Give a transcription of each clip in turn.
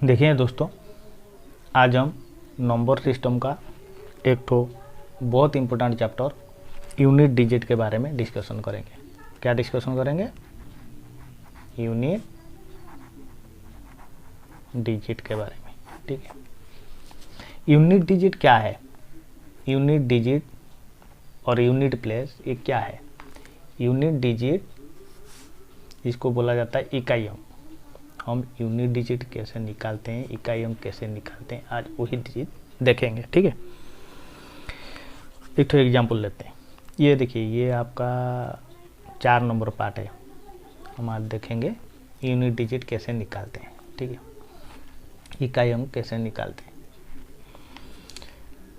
देखिए दोस्तों, आज हम नंबर सिस्टम का एक तो बहुत इम्पोर्टेंट चैप्टर यूनिट डिजिट के बारे में डिस्कशन करेंगे। क्या डिस्कशन करेंगे? यूनिट डिजिट के बारे में। ठीक है, यूनिट डिजिट क्या है? यूनिट डिजिट और यूनिट प्लेस ये क्या है? यूनिट डिजिट इसको बोला जाता है इकाई अंक। हम यूनिट डिजिट कैसे निकालते हैं, इकाई अंक कैसे निकालते हैं, आज वही डिजिट देखेंगे। ठीक है, एक तो एग्जाम्पल लेते हैं। ये देखिए, ये आपका 4 नंबर पार्ट है। हम आज देखेंगे यूनिट डिजिट कैसे निकालते हैं। ठीक है, इकाई अंक कैसे निकालते हैं।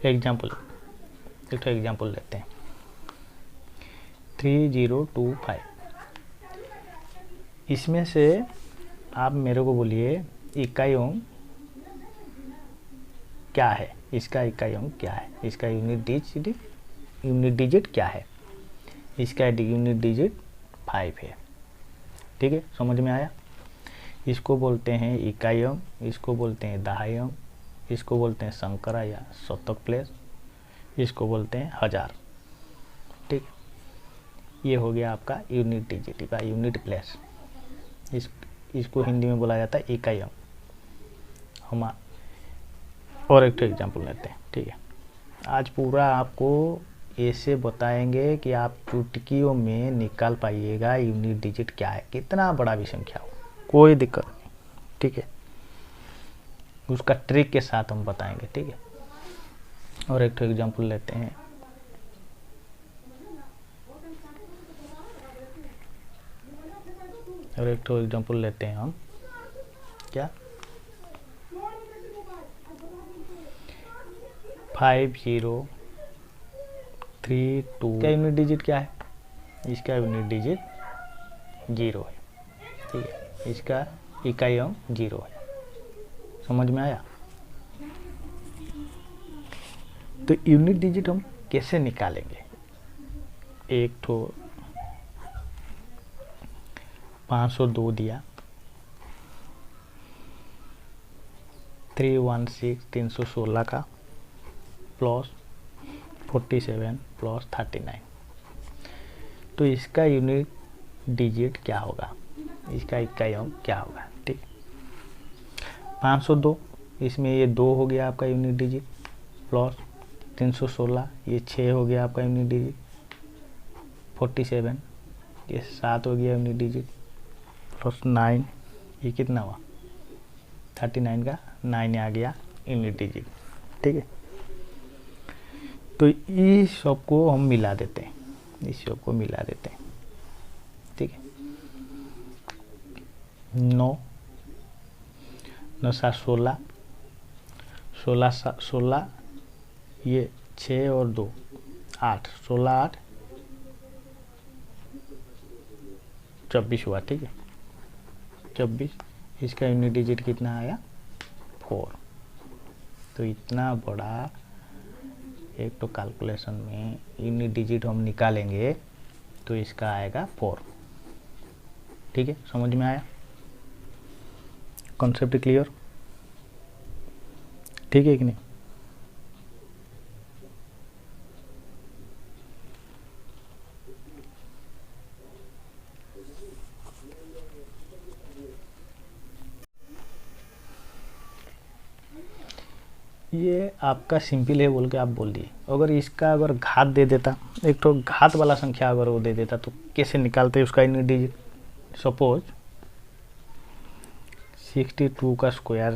एग्जाम्पल, एक तो एग्जाम्पल लेते हैं 3025। इसमें से आप मेरे को बोलिए इकाई अंक क्या है, इसका इकाई अंक क्या है, इसका यूनिट डिजिट क्या है। इसका यूनिट डिजिट 5 है। ठीक है, समझ में आया? इसको बोलते हैं इकाई अंक, इसको बोलते हैं दहाई अंक, इसको बोलते हैं संकरा या शतक प्लेस, इसको बोलते हैं हजार। ठीक, ये हो गया आपका यूनिट डिजिट का यूनिट प्लेस। इसको हिंदी में बोला जाता है इकाई अंक। हम और एक तो एग्जाम्पल लेते हैं। ठीक है, आज पूरा आपको ऐसे बताएंगे कि आप चुटकियों में निकाल पाइएगा यूनिट डिजिट क्या है, कितना बड़ा भी संख्या हो, कोई दिक्कत नहीं। ठीक है, उसका ट्रिक के साथ हम बताएंगे। ठीक है, और एक तो एग्जाम्पल लेते हैं। और एक तो एग्जाम्पल लेते हैं हम, क्या 5032 का यूनिट डिजिट क्या है? इसका यूनिट डिजिट 0 है। ठीक है, इसका इकाई अंक 0 है। समझ में आया? तो यूनिट डिजिट हम कैसे निकालेंगे? एक तो 502 दिया, 316 का प्लस 47 प्लस 39। तो इसका यूनिट डिजिट क्या होगा, इसका इकाई अंक क्या होगा? ठीक, 502, इसमें ये 2 हो गया आपका यूनिट डिजिट, प्लस 316 ये 6 हो गया आपका यूनिट डिजिट, 47 ये 7 हो गया यूनिट डिजिट, प्लस 9 ये कितना हुआ? 39 का 9 आ गया यूनिट डिजिट। ठीक है, तो इस सब को हम मिला देते हैं, इस सब को मिला देते हैं। ठीक है, 9 9 7 16, 16 ये 6 और 2 8, 16 8 24 हुआ। ठीक है, 24, इसका यूनिट डिजिट कितना आया? 4। तो इतना बड़ा एक तो कैलकुलेशन में यूनिट डिजिट हम निकालेंगे तो इसका आएगा 4। ठीक है, समझ में आया? Concept clear? ठीक है कि नहीं? ये आपका सिंपल है बोल के आप बोल दिए। अगर इसका अगर घात दे देता, एक तो घात वाला संख्या अगर वो दे देता तो कैसे निकालते उसका यूनिट डिजिट? सपोज 62 का स्क्वायर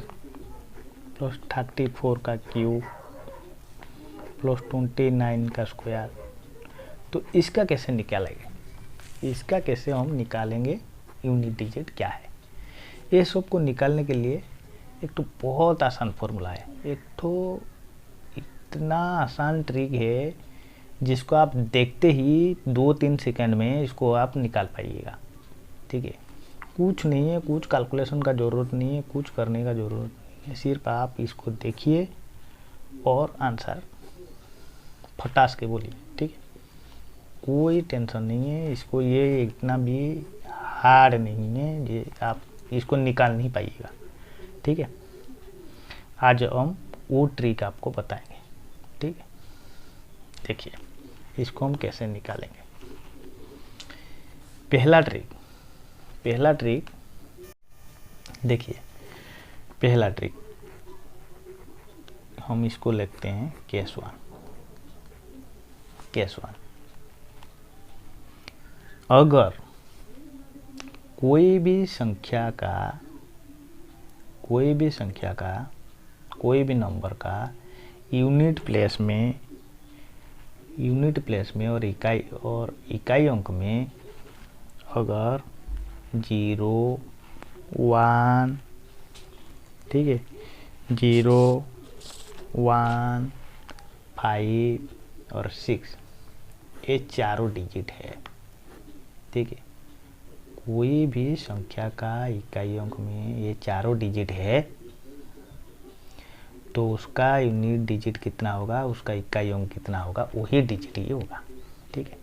प्लस 34 का क्यूब प्लस 29 का स्क्वायर, तो इसका कैसे निकालेंगे? इसका कैसे हम निकालेंगे यूनिट डिजिट क्या है? ये सब को निकालने के लिए एक तो बहुत आसान फॉर्मूला है, एक तो इतना आसान ट्रिक है जिसको आप देखते ही 2-3 सेकंड में इसको आप निकाल पाइएगा। ठीक है, कुछ नहीं है, कुछ कैलकुलेशन का ज़रूरत नहीं है, कुछ करने का ज़रूरत नहीं है, सिर्फ आप इसको देखिए और आंसर फटास के बोलिए। ठीक है, कोई टेंशन नहीं है इसको, ये इतना भी हार्ड नहीं है, ये आप इसको निकाल नहीं पाइएगा। ठीक है, आज हम वो ट्रिक आपको बताएंगे, ठीक है। देखिए इसको हम कैसे निकालेंगे। पहला ट्रिक देखिए, पहला ट्रिक हम इसको लिखते हैं केस वन। अगर कोई भी नंबर का यूनिट प्लेस में और इकाई अंक में अगर 0, 1, ठीक है, 0, 1, 5 और 6 ये चारों डिजिट है, ठीक है। कोई भी संख्या का इकाई अंक में ये चारों डिजिट है तो उसका यूनिट डिजिट कितना होगा, उसका इकाई अंक कितना होगा, वही डिजिट ही होगा, ठीक है।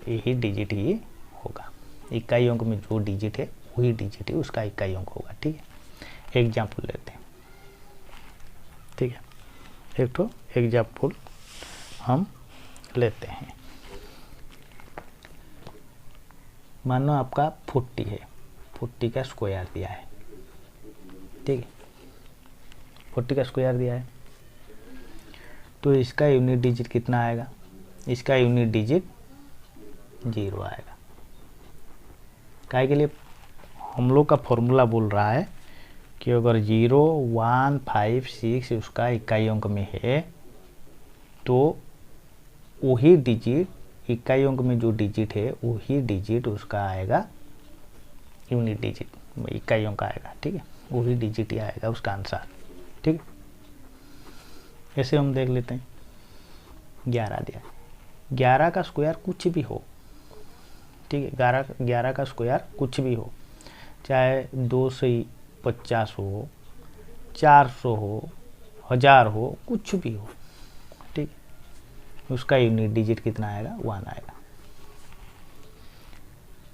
यही डिजिट ही होगा, इकाई अंक में जो डिजिट है वही डिजिट ही उसका इकाई अंक होगा, ठीक है। एग्जाम्पल लेते हैं, ठीक है। एक तो एग्जाम्पल हम लेते हैं। मानो आपका 40 है, 40 का स्क्वायर दिया है, ठीक है, 40 का स्क्वायर दिया है तो इसका यूनिट डिजिट कितना आएगा, इसका यूनिट डिजिट 0 आएगा। काहे के लिए, हम लोग का फॉर्मूला बोल रहा है कि अगर 0, 1, 5, 6 उसका इकाई अंक में है तो वही डिजिट, इकाई अंक में जो डिजिट है वही डिजिट उसका आएगा यूनिट डिजिट, इकाई अंक आएगा, ठीक है, वही डिजिट ही आएगा उसका आंसर, ठीक है। ऐसे हम देख लेते हैं 11 दिया, 11 का स्क्वायर कुछ भी हो, ठीक है, 11 का स्क्वायर कुछ भी हो, चाहे 250 हो, 400 हो, 1000 हो, कुछ भी हो, ठीक है, उसका यूनिट डिजिट कितना आएगा, 1 आएगा।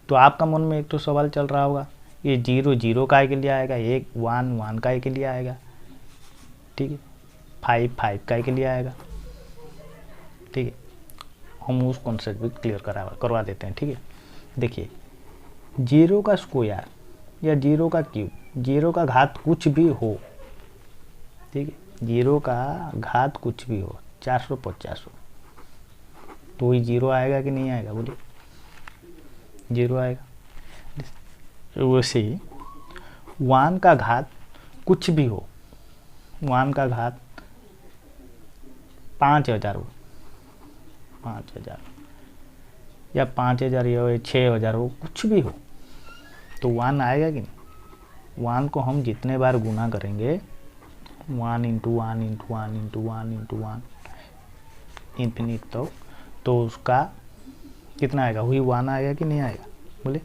तो आपका मन में एक तो सवाल चल रहा होगा, ये 0 0 काय के लिए आएगा, 1 1 काय के लिए आएगा, ठीक है, 5 5 काय के लिए आएगा, ठीक है। हम उस कॉन्सेप्ट भी क्लियर करवा देते हैं, ठीक है। देखिए 0 का स्क्वायर या 0 का क्यूब, 0 का घात कुछ भी हो, ठीक है, 0 का घात कुछ भी हो, 450 हो, तो ही 0 आएगा कि नहीं आएगा, बोलिए 0 आएगा। वैसे ही 1 का घात कुछ भी हो, 1 का घात 5000 हो, 5000 या 5000 या 6000 हो, कुछ भी हो, तो 1 आएगा कि नहीं। 1 को हम जितने बार गुना करेंगे, 1 × 1 × 1 × 1 × 1 इन्फिनिट, तो उसका कितना आएगा, वही 1 आएगा कि नहीं आएगा, बोले।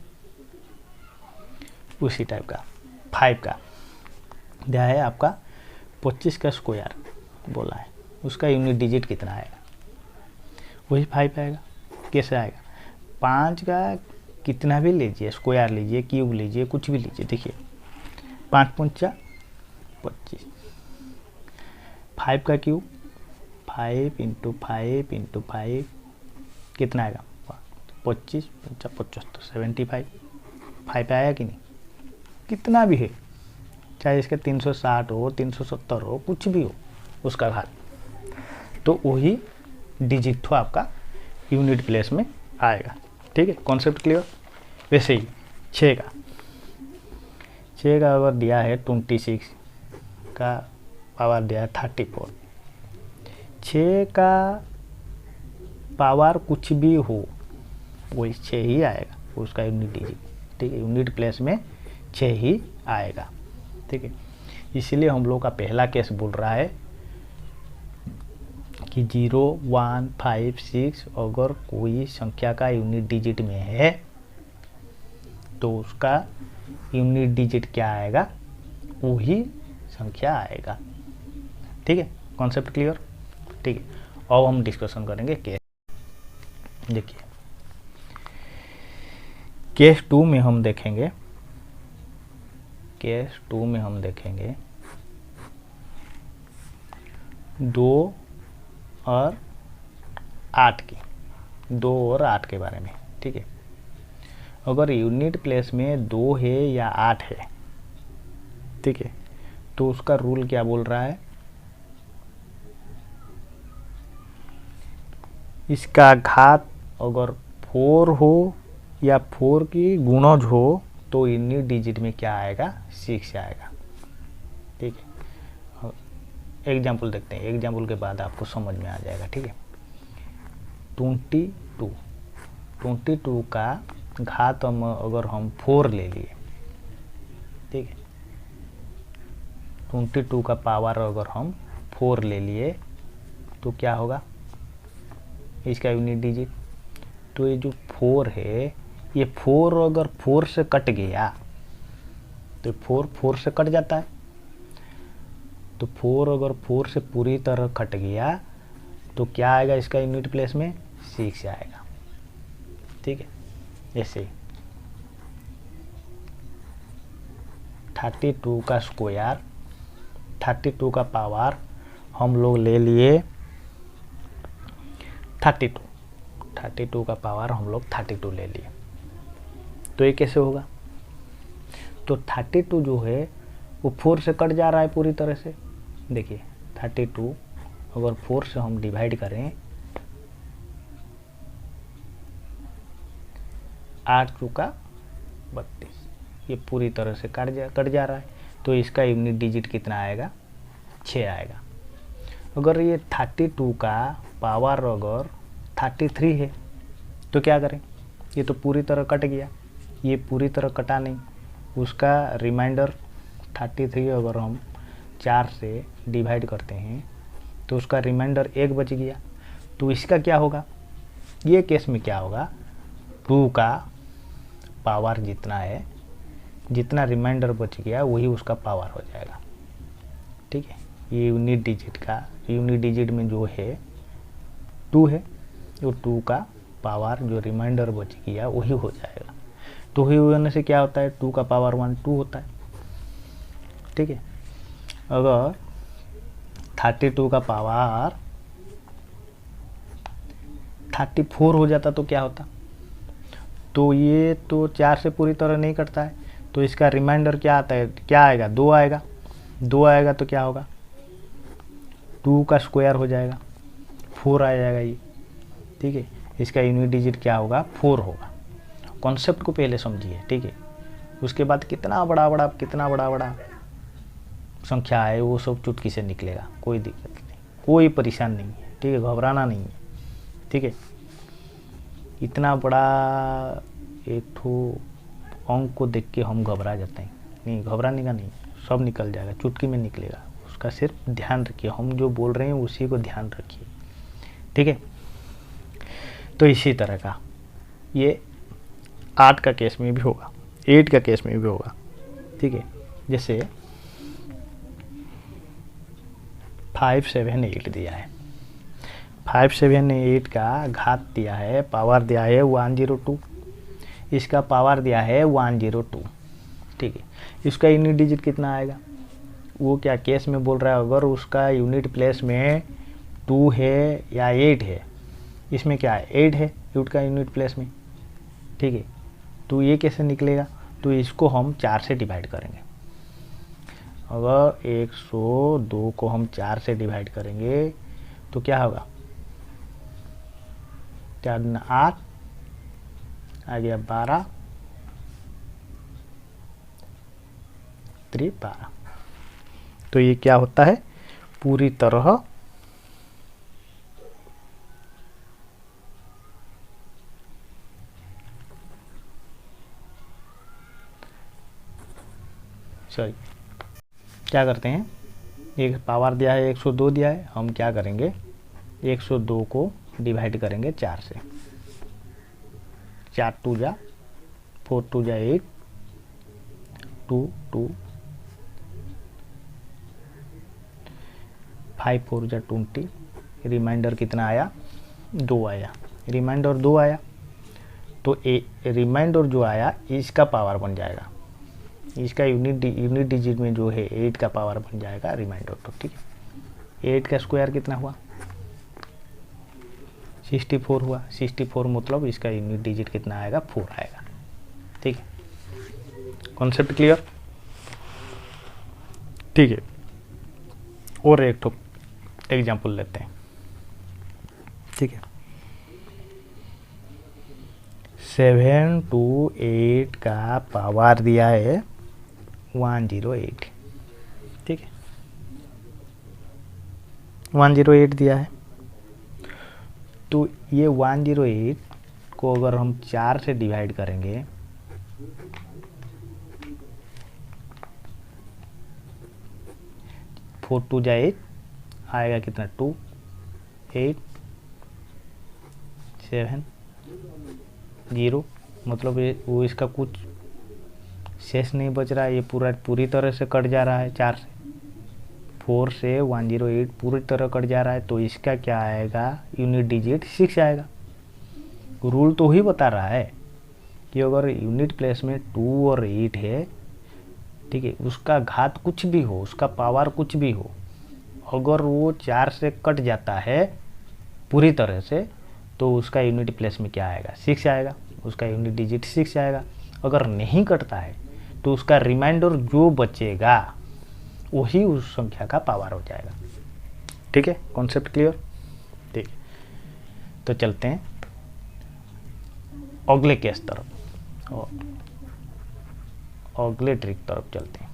उसी टाइप का 5 का दिया है आपका 25 का स्क्वायर बोला है, उसका यूनिट डिजिट कितना आएगा, वही 5 आएगा। कैसे आएगा, 5 का कितना भी लीजिए, स्क्वायर लीजिए, क्यूब लीजिए, कुछ भी लीजिए, देखिए 5 × 5 = 25, 5 का क्यूब 5 × 5 × 5 कितना आएगा, 25 × 5 = 75, 5 आया कि नहीं। कितना भी है, चाहे इसका 360 हो, 370 हो, कुछ भी हो उसका घात, तो वही डिजिट तो आपका यूनिट प्लेस में आएगा, ठीक है। Concept clear. वैसे ही 6 का अगर दिया है 26 का पावर दिया है 34, 6 का पावर कुछ भी हो वही 6 ही आएगा, उसका यूनिट डिजिट, ठीक है, यूनिट प्लेस में 6 ही आएगा, ठीक है। इसीलिए हम लोग का पहला केस बोल रहा है कि 0 1 5 6 अगर कोई संख्या का यूनिट डिजिट में है तो उसका यूनिट डिजिट क्या आएगा, वही संख्या आएगा, ठीक है। कॉन्सेप्ट क्लियर, ठीक है। अब हम डिस्कशन करेंगे केस। देखिए केस 2 में हम देखेंगे, 2 और 8 की, 2 और 8 के बारे में, ठीक है। अगर यूनिट प्लेस में 2 है या 8 है, ठीक है, तो उसका रूल क्या बोल रहा है, इसका घात अगर 4 हो या 4 की गुणज हो तो यूनिट डिजिट में क्या आएगा, 6 आएगा, ठीक है। एग्जाम्पल देखते हैं, एग्जाम्पल के बाद आपको समझ में आ जाएगा, ठीक है। 22 का घात अगर हम 4 ले लिए, ठीक है, 22 का पावर अगर हम 4 ले लिए तो क्या होगा, इसका यूनिट डिजिट। तो ये जो 4 है, ये 4 अगर 4 से कट गया तो 4 से कट जाता है, तो 4 अगर 4 से पूरी तरह कट गया तो क्या आएगा इसका यूनिट प्लेस में, 6 आएगा, ठीक है। ऐसे 32 का स्क्वायर, 32 का पावर हम लोग ले लिए 32 का पावर हम लोग 32 ले लिए, तो ये कैसे होगा, तो 32 जो है वो 4 से कट जा रहा है पूरी तरह से। देखिए 32 अगर 4 से हम डिवाइड करें, 8 चौका 32, ये पूरी तरह से कट जा रहा है, तो इसका यूनिट डिजिट कितना आएगा, 6 आएगा। अगर ये 32 का पावर अगर 33 है तो क्या करें, ये तो पूरी तरह कट गया, ये पूरी तरह कटा नहीं, उसका रिमाइंडर 33 अगर हम 4 से डिवाइड करते हैं तो उसका रिमाइंडर 1 बच गया, तो इसका क्या होगा, ये केस में क्या होगा, 2 का पावर जितना है, जितना रिमाइंडर बच गया वही उसका पावर हो जाएगा, ठीक है। ये यूनिट डिजिट का, यूनिट डिजिट में जो है 2 है, तो 2 का पावर जो रिमाइंडर बच गया वही हो जाएगा, तो वही होने से क्या होता है, 2 का पावर 1 2 होता है, ठीक है। अगर 32 का पावर 34 हो जाता तो क्या होता, तो ये तो 4 से पूरी तरह नहीं कटता है, तो इसका रिमाइंडर क्या आता है, क्या आएगा, 2 आएगा, 2 आएगा तो क्या होगा, 2 का स्क्वायर हो जाएगा, 4 आ जाएगा ये, ठीक है। इसका यूनिट डिजिट क्या होगा, 4 होगा। कॉन्सेप्ट को पहले समझिए, ठीक है, उसके बाद कितना बड़ा संख्या है वो सब चुटकी से निकलेगा, कोई दिक्कत नहीं, कोई परेशान नहीं है, ठीक है, घबराना नहीं है, ठीक है। इतना बड़ा एक ठो अंक को देख के हम घबरा जाते हैं, नहीं, घबराने का नहीं, सब निकल जाएगा, चुटकी में निकलेगा, उसका सिर्फ ध्यान रखिए, हम जो बोल रहे हैं उसी को ध्यान रखिए, ठीक है। तो इसी तरह का ये 8 का केस में भी होगा, 8 का केस में भी होगा, ठीक है। जैसे 5 7 8 दिया है, 5 7 8 का घात दिया है, पावर दिया है 102, इसका पावर दिया है 102, ठीक है। इसका यूनिट डिजिट कितना आएगा, वो क्या केस में बोल रहा है, अगर उसका यूनिट प्लेस में 2 है या 8 है, इसमें क्या है 8 है यूनिट का यूनिट प्लेस में, ठीक है। तो ये कैसे निकलेगा, तो इसको हम 4 से डिवाइड करेंगे, अगर 102 को हम 4 से डिवाइड करेंगे तो क्या होगा, 4 दूना 8 आ गया 12 3 12, तो ये क्या होता है, पूरी तरह सॉरी क्या करते हैं, एक पावर दिया है 102 दिया है, हम क्या करेंगे 102 को डिवाइड करेंगे 4 से, 4 2 जा 4 2 जा 8 2 2 5 4 जा 20, रिमाइंडर कितना आया 2 आया, रिमाइंडर 2 आया, तो रिमाइंडर जो आया इसका पावर बन जाएगा, इसका यूनिट डिजिट में जो है 8 का पावर बन जाएगा रिमाइंडर, तो ठीक है। 8 का स्क्वायर कितना हुआ, 64 हुआ। 64 मतलब इसका यूनिट डिजिट कितना आएगा, 4 आएगा। ठीक है, कॉन्सेप्ट क्लियर। ठीक है, और एक तो एग्जाम्पल लेते हैं। ठीक है, 7 to 8 का पावर दिया है 108। ठीक है, 108 दिया है। तो ये 108 को अगर हम 4 से डिवाइड करेंगे, फोर टू जा 8 आएगा कितना, 2 8 7 0, मतलब ये वो इसका कुछ शेष नहीं बच रहा है, ये पूरी तरह से कट जा रहा है। 4 से 4 से 108 पूरी तरह कट जा रहा है। तो इसका क्या आएगा, यूनिट डिजिट 6 आएगा। रूल तो ही बता रहा है कि अगर यूनिट प्लेस में 2 और 8 है, ठीक है, उसका घात कुछ भी हो, उसका पावर कुछ भी हो, अगर वो 4 से कट जाता है पूरी तरह से, तो उसका यूनिट प्लेस में क्या आएगा, 6 आएगा, उसका यूनिट डिजिट 6 आएगा। अगर नहीं कटता है तो उसका रिमाइंडर जो बचेगा वही उस संख्या का पावर हो जाएगा। ठीक है, कॉन्सेप्ट क्लियर। ठीक, तो चलते हैं अगले केस तरफ और अगले ट्रिक तरफ चलते हैं।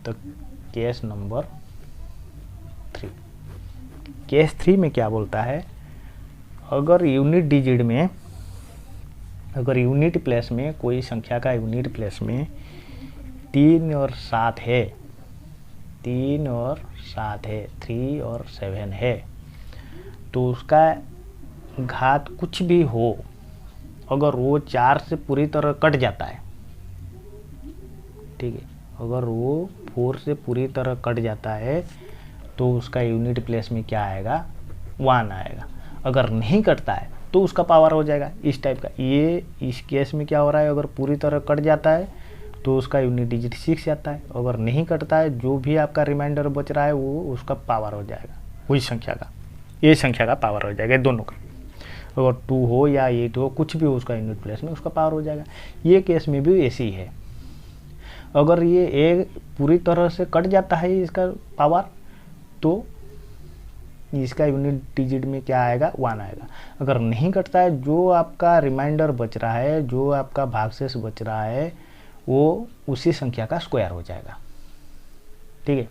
तो केस नंबर 3, केस 3 में क्या बोलता है, अगर यूनिट डिजिट में, अगर यूनिट प्लेस में कोई संख्या का यूनिट प्लेस में 3 और 7 है, 3 और 7 है, 3 और 7 है, तो उसका घात कुछ भी हो, अगर वो 4 से पूरी तरह कट जाता है, ठीक है, अगर वो 4 से पूरी तरह कट जाता है, तो उसका यूनिट प्लेस में क्या आएगा, 1 आएगा। अगर नहीं कटता है तो उसका पावर हो जाएगा इस टाइप का। ये इस केस में क्या हो रहा है, अगर पूरी तरह कट जाता है तो उसका यूनिट डिजिट 6 आता है। अगर नहीं कटता है, जो भी आपका रिमाइंडर बच रहा है वो उसका पावर हो जाएगा, वही संख्या का, ये संख्या का पावर हो जाएगा दोनों का। अगर 2 हो या 8 हो, कुछ भी हो उसका यूनिट प्लेस में, उसका पावर हो जाएगा। ये केस में भी ऐसे ही है। अगर ये एक पूरी तरह से कट जाता है इसका पावर, तो इसका यूनिट डिजिट में क्या आएगा, 1 आएगा। अगर नहीं कटता है, जो आपका रिमाइंडर बच रहा है, जो आपका भागशेष बच रहा है, वो उसी संख्या का स्क्वायर हो जाएगा। ठीक है,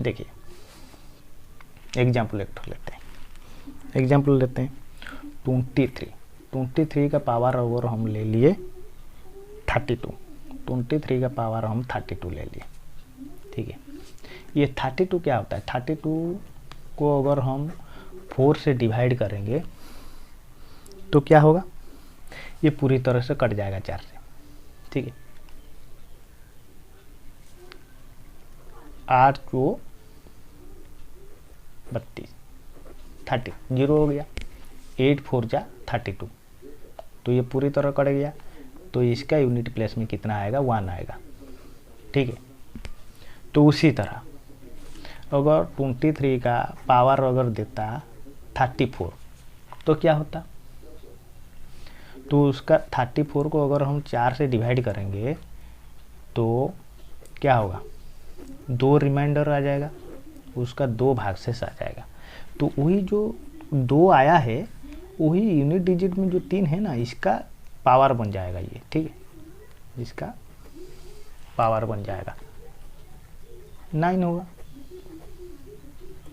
देखिए एग्जाम्पल लेते हैं। एग्जाम्पल लेते हैं 23 का पावर अगर हम ले लिए 32, 23 का पावर हम 32 ले लिए। ठीक है, ये 32 क्या होता है, 32 को अगर हम 4 से डिवाइड करेंगे तो क्या होगा, ये पूरी तरह से कट जाएगा 4 से। ठीक है, 8 को 32, 30 जीरो हो गया, 8 4 जा 32, तो ये पूरी तरह कट गया। तो इसका यूनिट प्लेस में कितना आएगा, 1 आएगा। ठीक है, तो उसी तरह अगर 23 का पावर अगर देता 34 तो क्या होता, तो उसका 34 को अगर हम 4 से डिवाइड करेंगे तो क्या होगा, 2 रिमाइंडर आ जाएगा, उसका 2 भागशेष आ जाएगा। तो वही जो 2 आया है, वही यूनिट डिजिट में जो 3 है ना, इसका पावर बन जाएगा ये। ठीक है, इसका पावर बन जाएगा 9 होगा।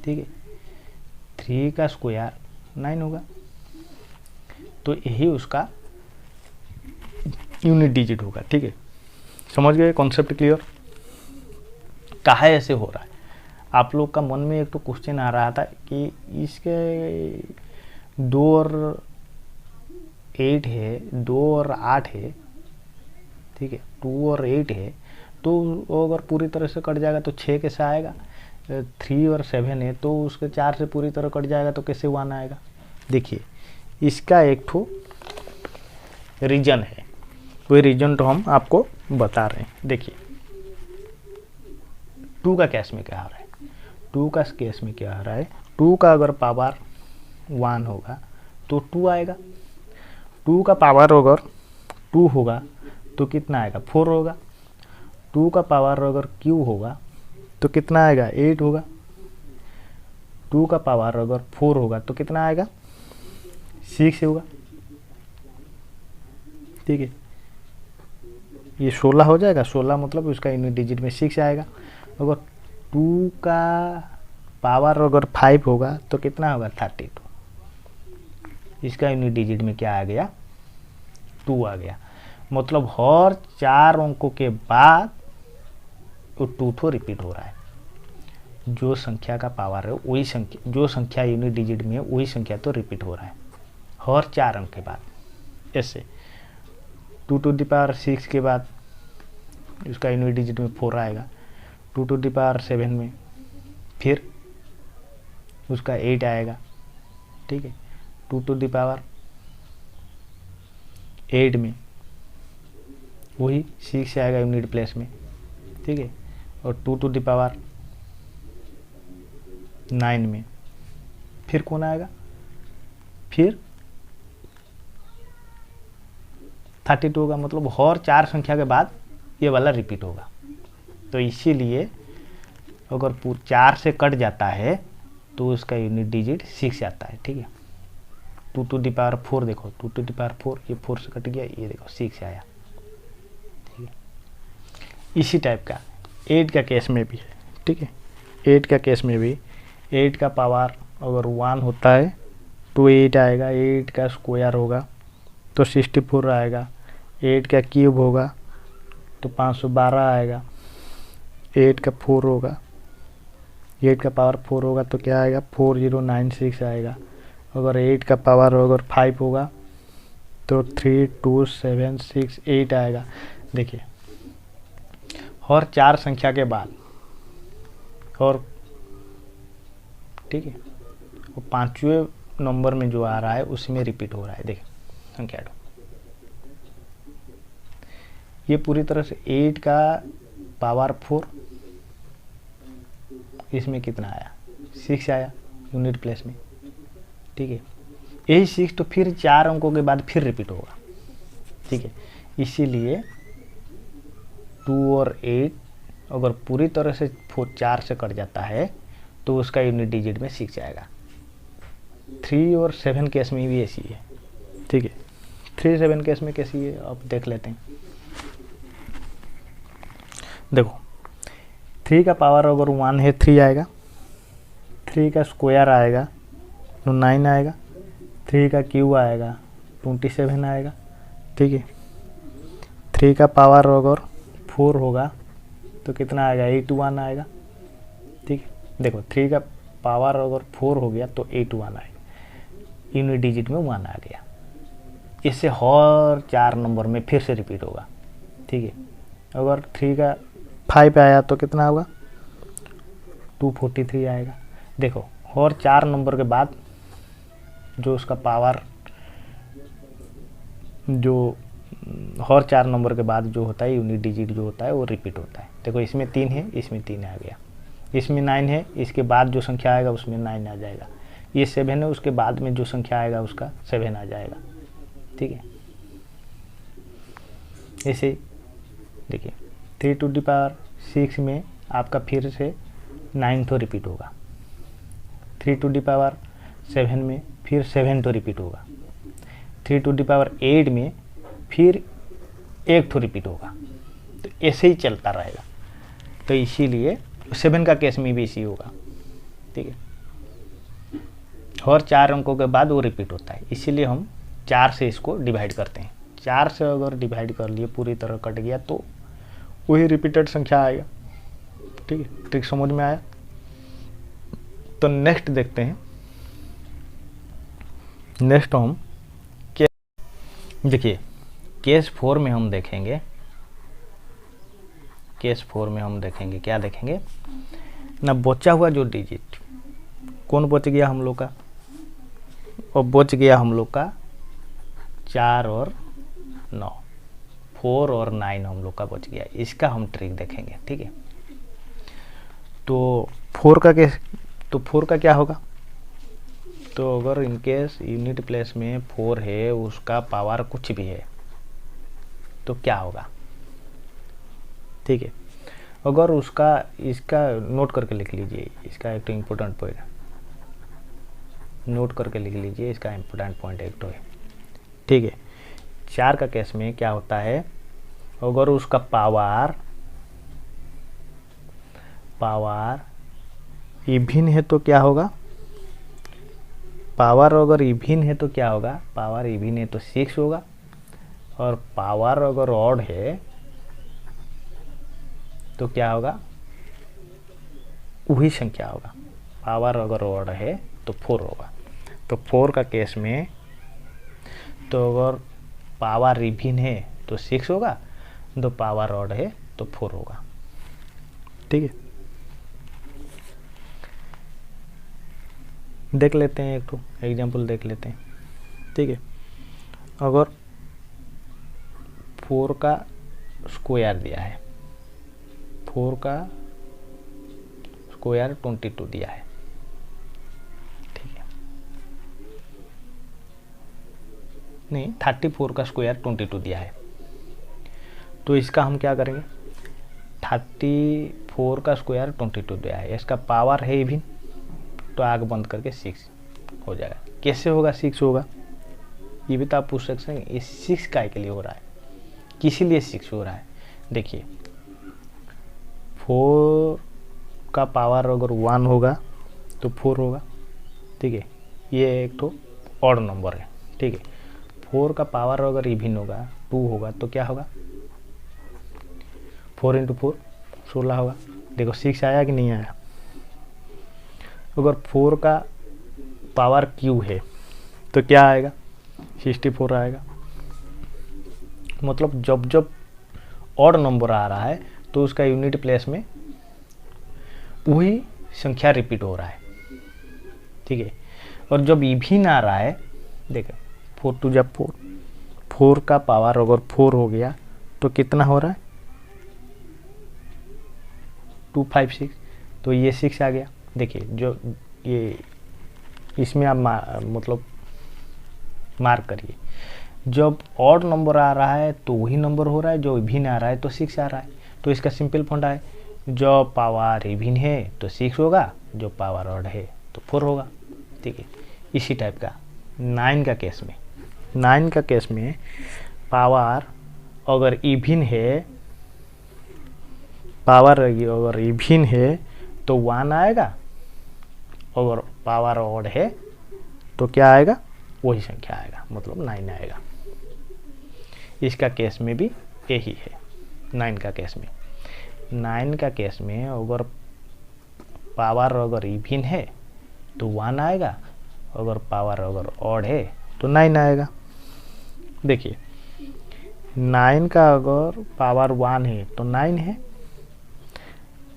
ठीक है, 3 का स्क्वायर 9 होगा, तो यही उसका यूनिट डिजिट होगा। ठीक है, समझ गए, कॉन्सेप्ट क्लियर। काहे ऐसे हो रहा है, आप लोग का मन में एक तो क्वेश्चन आ रहा था कि इसके 2 और 8 है, 2 और 8 है, ठीक है, 2 और 8 है, तो अगर पूरी तरह से कट जाएगा तो 6 कैसे आएगा, 3 और 7 है तो उसके 4 से पूरी तरह कट जाएगा तो कैसे 1 आएगा। देखिए इसका एक ठो रीजन है, वही रीजन तो हम आपको बता रहे हैं। देखिए 2 का केस में क्या हो रहा है, 2 का केस में क्या आ रहा है, 2 का अगर पावर 1 होगा तो 2 आएगा, 2 का पावर अगर 2 होगा तो कितना आएगा, 4 होगा, 2 का पावर अगर क्यू होगा तो कितना आएगा, 8 होगा, 2 का पावर अगर 4 होगा तो कितना आएगा, 6 होगा। ठीक है, ये 16 हो जाएगा, 16 मतलब उसका यूनिट डिजिट में 6 आएगा। अगर 2 का पावर अगर 5 होगा तो कितना होगा, 32, इसका यूनिट डिजिट में क्या आ गया, 2 आ गया। मतलब हर 4 अंकों के बाद वो 2 तो रिपीट हो रहा है, जो संख्या का पावर है वही संख्या, जो संख्या यूनिट डिजिट में है वही संख्या तो रिपीट हो रहा है हर 4 अंक के बाद। ऐसे 2 टू द पावर 6 के बाद उसका यूनिट डिजिट में 4 आएगा, 2 टू द पावर 7 में फिर उसका 8 आएगा। ठीक है, 2 टू द पावर 8 में वही 6 आएगा यूनिट प्लेस में। ठीक है, और 2 टू द पावर 9 में फिर कौन आएगा, फिर 32 होगा। मतलब हर 4 संख्या के बाद ये वाला रिपीट होगा। तो इसीलिए अगर 4 से कट जाता है तो उसका यूनिट डिजिट 6 आता है। ठीक है, 2 टू द पावर 4 देखो, 2 टू द पावर 4, ये 4 से कट गया, ये देखो 6 आया। ठीक है, इसी टाइप का 8 का केस में भी है। ठीक है, 8 का केस में भी 8 का पावर अगर 1 होता है तो 8 आएगा, 8 का स्क्वायर होगा तो 64 आएगा, 8 का क्यूब होगा तो 512 आएगा, 8 का 4 होगा, 8 का पावर 4 होगा तो क्या आएगा, 4096 आएगा। अगर 8 का पावर अगर 5 होगा तो 32768 आएगा। देखिए हर 4 संख्या के बाद, और ठीक है, वो 5वें नंबर में जो आ रहा है उसमें रिपीट हो रहा है। देखिए संख्या 2, ये पूरी तरह से 8 का पावर 4, इसमें कितना आया, 6 आया यूनिट प्लेस में। ठीक है, यही 6 तो फिर 4 अंकों के बाद फिर रिपीट होगा। ठीक है, इसीलिए 2 और 8 अगर पूरी तरह से 4 से कट जाता है तो उसका यूनिट डिजिट में 6 आएगा। 3 और 7 केस में भी ऐसी है। ठीक है, 3 7 केस में कैसी है अब देख लेते हैं। देखो 3 का पावर अगर 1 है 3 आएगा, 3 का स्क्वायर आएगा तो 9 आएगा, 3 का क्यूब आएगा 27 आएगा। ठीक है, 3 का पावर अगर 4 होगा तो कितना आएगा, 81 आएगा। ठीक है, देखो 3 का पावर अगर 4 हो गया तो 81 आएगा, यूनिट डिजिट में 1 आ गया। इससे हर 4 नंबर में फिर से रिपीट होगा। ठीक है, अगर 3 का 5 आया तो कितना होगा, 243 आएगा। देखो हर 4 नंबर के बाद जो उसका पावर, जो हर 4 नंबर के बाद जो होता है यूनिट डिजिट जो होता है वो रिपीट होता है। देखो इसमें 3 है, इसमें 3 आ गया, इसमें 9 है, इसके बाद जो संख्या आएगा उसमें 9 आ जाएगा, ये 7 है, उसके बाद में जो संख्या आएगा उसका 7 आ जाएगा। ठीक है, ऐसे देखिए 3 टू द पावर 6 में आपका फिर से 9 तो रिपीट होगा, 3 टू द पावर 7 में फिर 7 तो रिपीट होगा, 3 टू द पावर 8 में फिर 1 तो रिपीट होगा। तो ऐसे ही चलता रहेगा। तो इसीलिए 7 का केस में भी इसी होगा। ठीक है, हर 4 अंकों के बाद वो रिपीट होता है, इसीलिए हम 4 से इसको डिवाइड करते हैं। 4 से अगर डिवाइड कर लिए पूरी तरह कट गया तो वही रिपीटेड संख्या आएगा। ठीक है, ट्रिक समझ में आया। तो नेक्स्ट देखते हैं, नेक्स्ट हम देखिए केस 4 में हम देखेंगे, केस 4 में हम देखेंगे क्या देखेंगे ना, बचा हुआ जो डिजिट कौन बच गया हम लोग का, और बच गया हम लोग का 4 और 9, 4 और 9 हम लोग का बच गया। इसका हम ट्रिक देखेंगे। ठीक है, तो 4 का केस, तो 4 का क्या होगा, तो अगर इनकेस यूनिट प्लेस में 4 है, उसका पावर कुछ भी है तो क्या होगा, ठीक है। अगर उसका, इसका नोट करके लिख लीजिए, इसका एक तो इम्पोर्टेंट पॉइंट नोट करके लिख लीजिए, इसका इम्पोर्टेंट पॉइंट एक तो है, ठीक है। 4 का केस में क्या होता है, अगर उसका पावर इवन है तो क्या होगा, पावर अगर इवन है तो क्या होगा, पावर इवन है तो 6 होगा, और पावर अगर ऑड है तो क्या होगा, वही संख्या होगा। पावर अगर ऑड है तो 4 होगा। तो 4 का केस में, तो अगर पावर इवन है तो 6 होगा, तो पावर ऑड है तो 4 होगा, ठीक है। देख लेते हैं, एक तो एग्जाम्पल देख लेते हैं, ठीक है। अगर 4 का स्क्वायर दिया है, 4 का स्क्वायर 22 दिया है, ठीक है, नहीं 34 का स्क्वायर 22 दिया है। तो इसका हम क्या करेंगे, 34 का स्क्वायर 22 दिया है, इसका पावर है इवन, तो आग बंद करके 6 हो जाएगा। कैसे होगा 6 होगा, ये भी तो आप पूछ सकते हैं, ये 6 काय के लिए हो रहा है, किसी लिए 6 हो रहा है। देखिए 4 का पावर अगर 1 होगा तो 4 होगा, ठीक है, ये एक तो ऑड नंबर है, ठीक है। 4 का पावर अगर इवन होगा 2 होगा तो क्या होगा, 4 × 4 16 होगा। देखो 6 आया कि नहीं आया। अगर 4 का पावर क्यू है तो क्या आएगा, 64 आएगा। मतलब जब जब ऑड नंबर आ रहा है तो उसका यूनिट प्लेस में वही संख्या रिपीट हो रहा है, ठीक है। और जब इवन आ रहा है, देखो 4 2 जब 4 का पावर अगर 4 हो गया तो कितना हो रहा है, 256, तो ये 6 आ गया। देखिए जो ये इसमें आप मतलब मार्क करिए, जब ऑड नंबर आ रहा है तो वही नंबर हो रहा है, जो इवन आ रहा है तो 6 आ रहा है। तो इसका सिंपल फंडा है, जो पावर इवन है तो 6 होगा, जो पावर ऑड है तो 4 होगा, ठीक है। इसी टाइप का 9 का केस में, 9 का केस में पावर अगर इवन है, पावर अगर इवन है तो 1 आएगा, अगर पावर ऑड है तो क्या आएगा, वही संख्या आएगा, मतलब 9 आएगा। इसका केस में भी यही है। 9 का केस में, 9 का केस में अगर पावर अगर इवन है तो 1 आएगा, अगर पावर अगर ऑड है तो 9 आएगा। देखिए 9 का अगर पावर 1 है तो 9 है,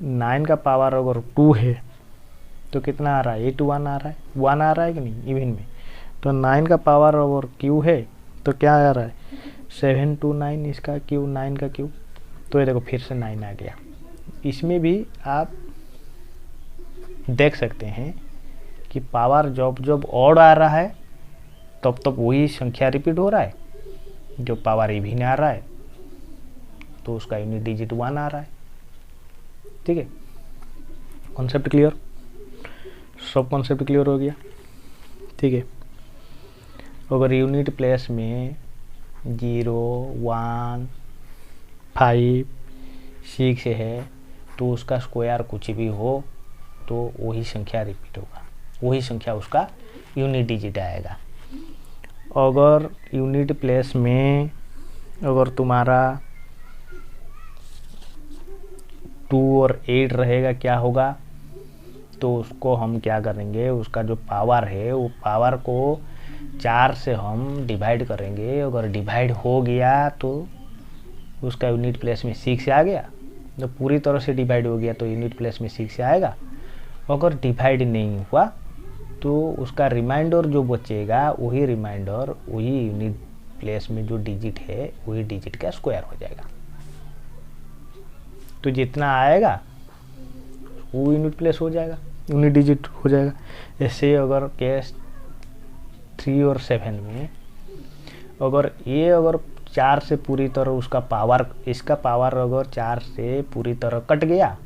9 का पावर अगर 2 है तो कितना आ रहा है, 8 1 आ रहा है, 1 आ रहा है कि नहीं इवन में। तो 9 का पावर अगर क्यू है तो क्या आ रहा है, 7 2 9, इसका क्यू 9 का क्यू, तो ये देखो फिर से 9 आ गया। इसमें भी आप देख सकते हैं कि पावर जब जब ऑड आ रहा है तब तब वही संख्या रिपीट हो रहा है, जो पावर इवन आ रहा है तो उसका यूनिट डिजिट 1 आ रहा है, ठीक है। कॉन्सेप्ट क्लियर, सब कॉन्सेप्ट क्लियर हो गया, ठीक है। अगर यूनिट प्लेस में 0 1 5 6 है तो उसका स्क्वायर कुछ भी हो तो वही संख्या रिपीट होगा, वही संख्या उसका यूनिट डिजिट आएगा। अगर यूनिट प्लेस में अगर तुम्हारा 2 और 8 रहेगा क्या होगा, तो उसको हम क्या करेंगे, उसका जो पावर है वो पावर को 4 से हम डिवाइड करेंगे। अगर डिवाइड हो गया तो उसका यूनिट प्लेस में 6 आ गया, तो पूरी तरह से डिवाइड हो गया तो यूनिट प्लेस में 6 आएगा। अगर डिवाइड नहीं हुआ तो उसका रिमाइंडर जो बचेगा वही रिमाइंडर वही यूनिट प्लेस में जो डिजिट है वही डिजिट का स्क्वायर हो जाएगा। तो जितना आएगा वो यूनिट प्लेस हो जाएगा, यूनिट डिजिट हो जाएगा। ऐसे अगर केस 3 और 7 में अगर ये अगर 4 से पूरी तरह उसका पावर, इसका पावर अगर 4 से पूरी तरह कट गया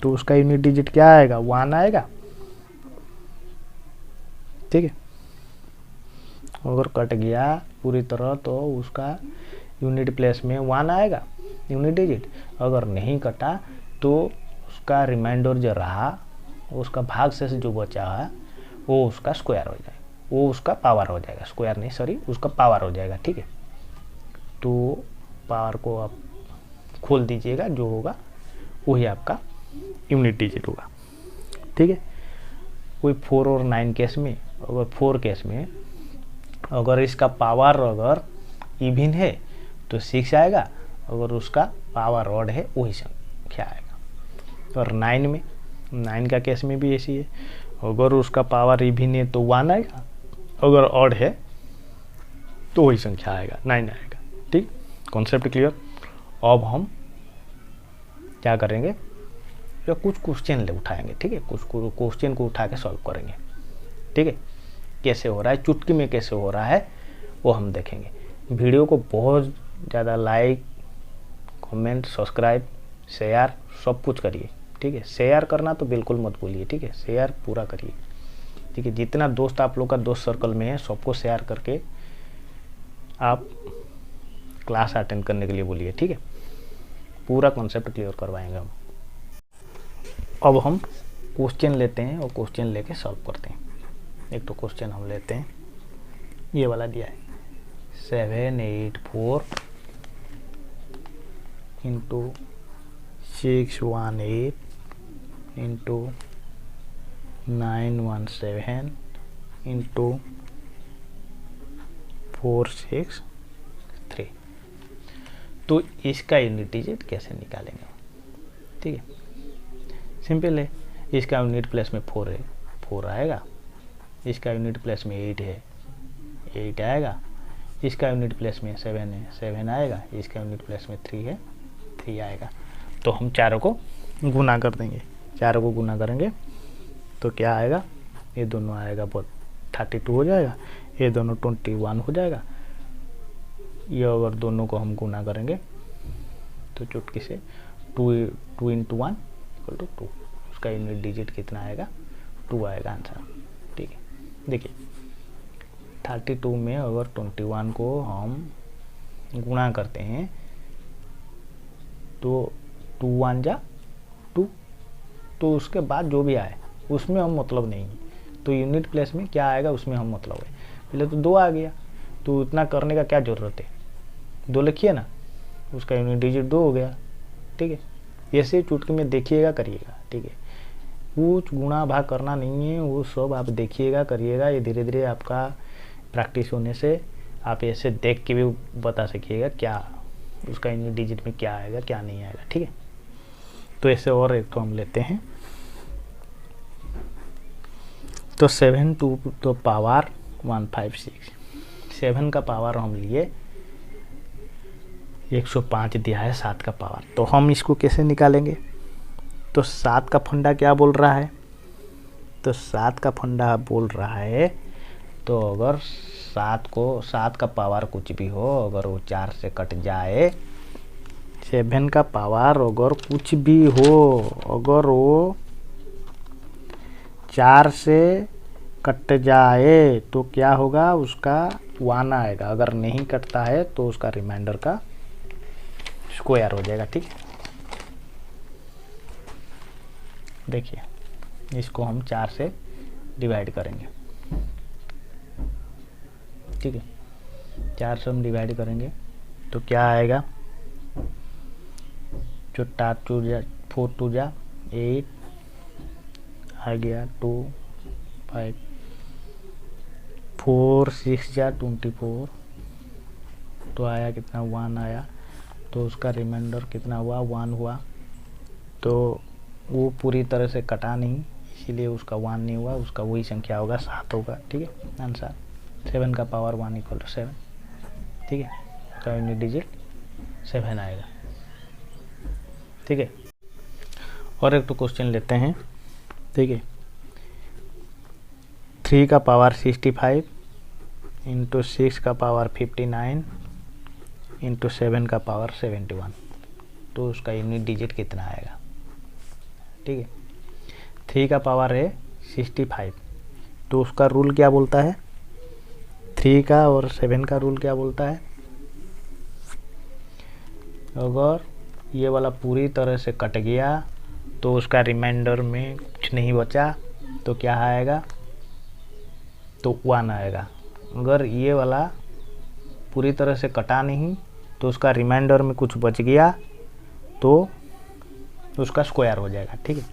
तो उसका यूनिट डिजिट क्या आएगा, 1 आएगा। ठीक है, अगर कट गया पूरी तरह तो उसका यूनिट प्लेस में 1 आएगा यूनिट डिजिट। अगर नहीं कटा तो उसका रिमाइंडर जो रहा, उसका भाग से जो बचा है वो उसका स्क्वायर हो जाएगा, वो उसका पावर हो जाएगा, स्क्वायर नहीं सॉरी, उसका पावर हो जाएगा। ठीक है, तो पावर को आप खोल दीजिएगा, जो होगा वही आपका यूनिट डिजिट होगा। ठीक है, कोई 4 और 9 केस में, अगर 4 केस में अगर इसका पावर अगर इवन है तो 6 आएगा, अगर उसका पावर ऑड है वही संख्या आएगा। और 9 में, 9 का केस में भी ऐसी है, अगर उसका पावर इवन है तो 1 आएगा, अगर ऑड है तो वही संख्या आएगा, 9 आएगा। ठीक, कॉन्सेप्ट क्लियर। अब हम क्या करेंगे, या कुछ क्वेश्चन उठाएंगे। ठीक है, कुछ क्वेश्चन को उठा के सॉल्व करेंगे। ठीक है, कैसे हो रहा है, चुटकी में कैसे हो रहा है वो हम देखेंगे। वीडियो को बहुत ज़्यादा लाइक, कमेंट, सब्सक्राइब, शेयर सब कुछ करिए। ठीक है, शेयर करना तो बिल्कुल मत भूलिए। ठीक है, शेयर पूरा करिए। ठीक है, जितना दोस्त आप लोग का दोस्त सर्कल में है सबको शेयर करके आप क्लास अटेंड करने के लिए बोलिए। ठीक है, पूरा कॉन्सेप्ट क्लियर करवाएंगे हम। अब हम क्वेश्चन लेते हैं और क्वेश्चन लेके सॉल्व करते हैं। एक तो क्वेश्चन हम लेते हैं, ये वाला दिया है 784 इंटू 618 इंटू 917 इंटू 463। तो इसका यूनिट डिजिट कैसे निकालेंगे। ठीक है, सिंपल है, इसका यूनिट प्लेस में 4 है, 4 आएगा। इसका यूनिट प्लेस में 8 है, 8 आएगा। इसका यूनिट प्लेस में 7 है, 7 आएगा। इसका यूनिट प्लेस में 3 है, 3 आएगा। तो हम चारों को गुना कर देंगे, चारों को गुना करेंगे तो क्या आएगा, ये दोनों आएगा बहुत 32 हो जाएगा, ये दोनों 21 हो जाएगा। ये अगर दोनों को हम गुना करेंगे तो चुटकी से 2 इंटू 1 इक्वल टू 2, उसका यूनिट डिजिट कितना आएगा, 2 आएगा आंसर। ठीक है, देखिए 32 में अगर 21 को हम गुणा करते हैं तो 2 1 जा 2, तो उसके बाद जो भी आए उसमें हम मतलब नहीं है, तो यूनिट प्लेस में क्या आएगा उसमें हम मतलब है। पहले तो 2 आ गया, तो इतना करने का क्या ज़रूरत है, 2 लिखिए ना, उसका यूनिट डिजिट 2 हो गया। ठीक है, ऐसे चुटकी में देखिएगा करिएगा। ठीक है, कुछ गुणा भाग करना नहीं है, वो सब आप देखिएगा करिएगा। ये धीरे धीरे आपका प्रैक्टिस होने से आप ऐसे देख के भी बता सकिएगा क्या उसका यूनिट डिजिट में क्या आएगा क्या नहीं आएगा। ठीक है, तो ऐसे और एक तो हम लेते हैं, तो 7 टू तो पावर 156, 7 का पावर हम लिए 105 दिया है 7 का पावर, तो हम इसको कैसे निकालेंगे। तो 7 का फंडा क्या बोल रहा है, तो 7 का फंडा बोल रहा है, तो अगर 7 का पावर कुछ भी हो, अगर वो 4 से कट जाए, 7 का पावर अगर कुछ भी हो, अगर वो 4 से कट जाए तो क्या होगा, उसका 1 आएगा। अगर नहीं कटता है तो उसका रिमाइंडर का स्क्वायर हो जाएगा। ठीक है, देखिए इसको हम 4 से डिवाइड करेंगे। ठीक है, 4 से हम डिवाइड करेंगे तो क्या आएगा, जो 4 2 जा 8 आ गया, 2 5 4 6 जा 24, तो आया कितना, 1 आया। तो उसका रिमाइंडर कितना हुआ, 1 हुआ। तो वो पूरी तरह से कटा नहीं, इसीलिए उसका 1 नहीं हुआ, उसका वही संख्या होगा 7 होगा। ठीक है, आंसर 7 का पावर 1 इक्वल टू 7। ठीक है, उसका यूनिट डिजिट 7 आएगा। ठीक है, और एक तो क्वेश्चन लेते हैं, ठीक है। 3 का पावर 65 इंटू 6 का पावर 59 इंटू 7 का पावर 71, तो उसका यूनिट डिजिट कितना आएगा, ठीक है। 3 का पावर है 65, तो उसका रूल क्या बोलता है, 3 का और 7 का रूल क्या बोलता है, अगर ये वाला पूरी तरह से कट गया तो उसका रिमाइंडर में कुछ नहीं बचा तो क्या आएगा, तो 1 आएगा। अगर ये वाला पूरी तरह से कटा नहीं तो उसका रिमाइंडर में कुछ बच गया तो उसका स्क्वायर हो जाएगा, ठीक है।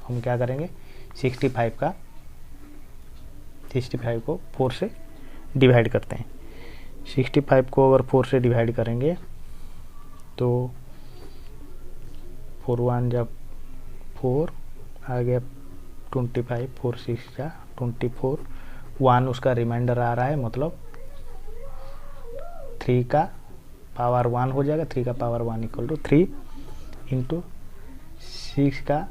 हम क्या करेंगे, 65 को 4 से डिवाइड करते हैं। 65 को अगर 4 से डिवाइड करेंगे तो 4 1 जब 4 आ गया 25, 4 6 जा 24, 1 उसका रिमाइंडर आ रहा है, मतलब 3 का पावर 1 हो जाएगा। 3 का पावर 1 इक्वल टू 3 इंटू 6 का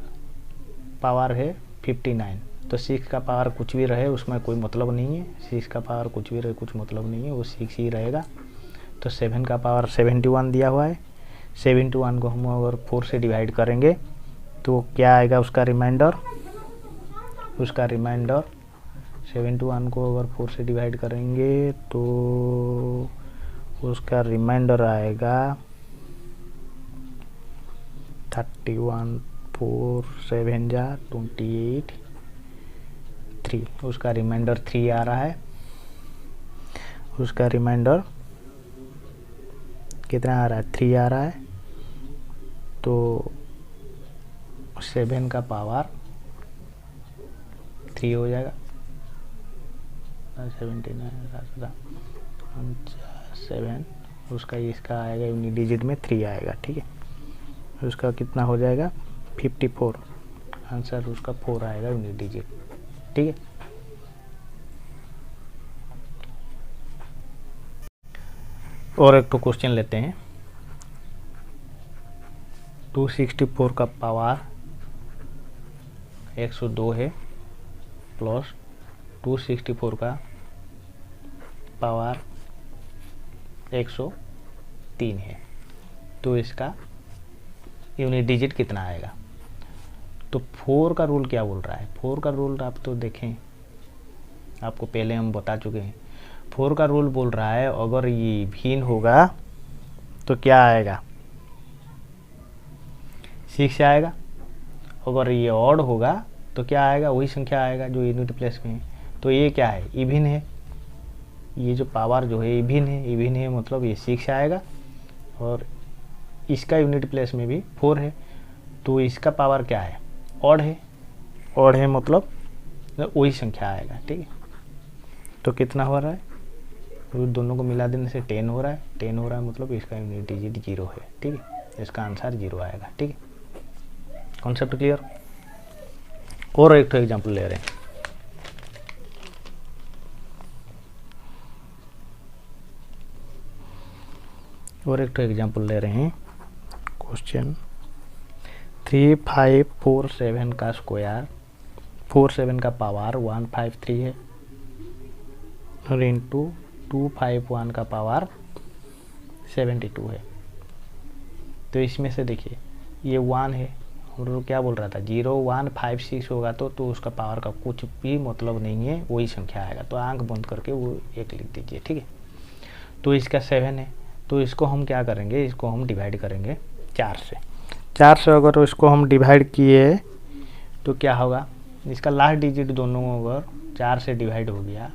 पावर है 59, तो 6 का पावर कुछ भी रहे उसमें कोई मतलब नहीं है, 6 का पावर कुछ भी रहे कुछ मतलब नहीं है, वो 6 ही रहेगा। तो 7 का पावर 71 दिया हुआ है, 71 को हम अगर 4 से डिवाइड करेंगे तो क्या आएगा उसका रिमाइंडर, 71 को अगर 4 से डिवाइड करेंगे तो उसका रिमाइंडर आएगा 31, 4 7 जा 28, 3, उसका रिमाइंडर 3 आ रहा है। उसका रिमाइंडर कितना आ रहा है, 3 आ रहा है, तो 7 का पावर 3 हो जाएगा, 79 7, उसका इसका आएगा यूनिट डिजिट में 3 आएगा, ठीक है। उसका कितना हो जाएगा 54, आंसर उसका 4 आएगा यूनिट डिजिट, ठीक है। और एक तो क्वेश्चन लेते हैं, 264 का पावर 102 है प्लस 264 का पावर 103 है, तो इसका यूनिट डिजिट कितना आएगा। तो 4 का रूल क्या बोल रहा है, 4 का रूल आप तो देखें, आपको पहले हम बता चुके हैं। 4 का रूल बोल रहा है अगर ये भिन्न होगा तो क्या आएगा, 6 आएगा। अगर ये ऑड होगा तो क्या आएगा, वही संख्या आएगा जो यूनिट प्लेस में है। तो ये क्या है, इवन है, ये जो पावर जो है इवन है, मतलब ये 6 आएगा और इसका यूनिट प्लेस में भी 4 है, तो इसका पावर क्या है, ऑड है, मतलब वही संख्या आएगा, ठीक है। तो कितना हो रहा है, तो दोनों को मिला देने से 10 हो रहा है, 10 हो रहा है, मतलब इसका यूनिट डिजिट 0 है, ठीक है। इसका आंसर 0 आएगा, ठीक है। Concept clear. और एक तो एग्जाम्पल ले रहे हैं, क्वेश्चन 3547 का स्क्वायर 47 का पावर 153 है और इंटू 251 का पावर 72 है। तो इसमें से देखिए ये 1 है और क्या बोल रहा था 0 1 5 6 होगा तो उसका पावर का कुछ भी मतलब नहीं है, वही संख्या आएगा। तो आंख बंद करके वो 1 लिख दीजिए, ठीक है। तो इसका 7 है, तो इसको हम क्या करेंगे, इसको हम डिवाइड करेंगे 4 से। अगर इसको हम डिवाइड किए तो क्या होगा, इसका लास्ट डिजिट दोनों अगर 4 से डिवाइड हो गया,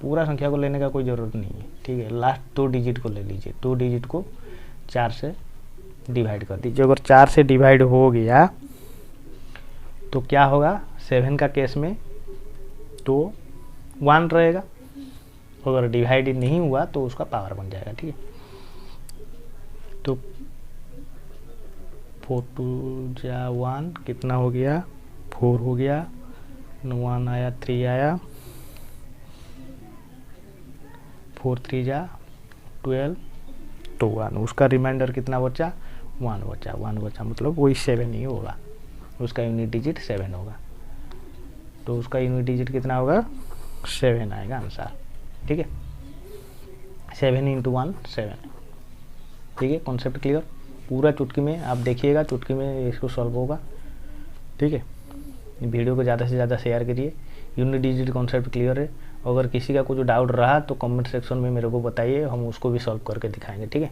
पूरा संख्या को लेने का कोई ज़रूरत नहीं है, ठीक है। लास्ट 2 डिजिट को ले लीजिए, 2 डिजिट को 4 से डिवाइड कर दीजिए। अगर 4 से डिवाइड हो गया तो क्या होगा, 7 का केस में तो 1 रहेगा, अगर डिवाइड नहीं हुआ तो उसका पावर बन जाएगा, ठीक है। तो 4 2 जा 1 कितना हो गया, 4 हो गया, 1 आया 3 आया, 4 3 जा 12, तो 1, उसका रिमाइंडर कितना बचा 1 बचा मतलब वही 7 ही होगा, उसका यूनिट डिजिट 7 होगा। तो उसका यूनिट डिजिट कितना होगा, 7 आएगा आंसर। ठीक है, 7 × 1 7। ठीक है, कॉन्सेप्ट क्लियर। पूरा चुटकी में आप देखिएगा, चुटकी में इसको सॉल्व होगा। ठीक है, वीडियो को ज़्यादा से ज़्यादा शेयर करिए। यूनिट डिजिट कॉन्सेप्ट क्लियर है। अगर किसी का कुछ डाउट रहा तो कमेंट सेक्शन में मेरे को बताइए, हम उसको भी सॉल्व करके दिखाएंगे। ठीक है।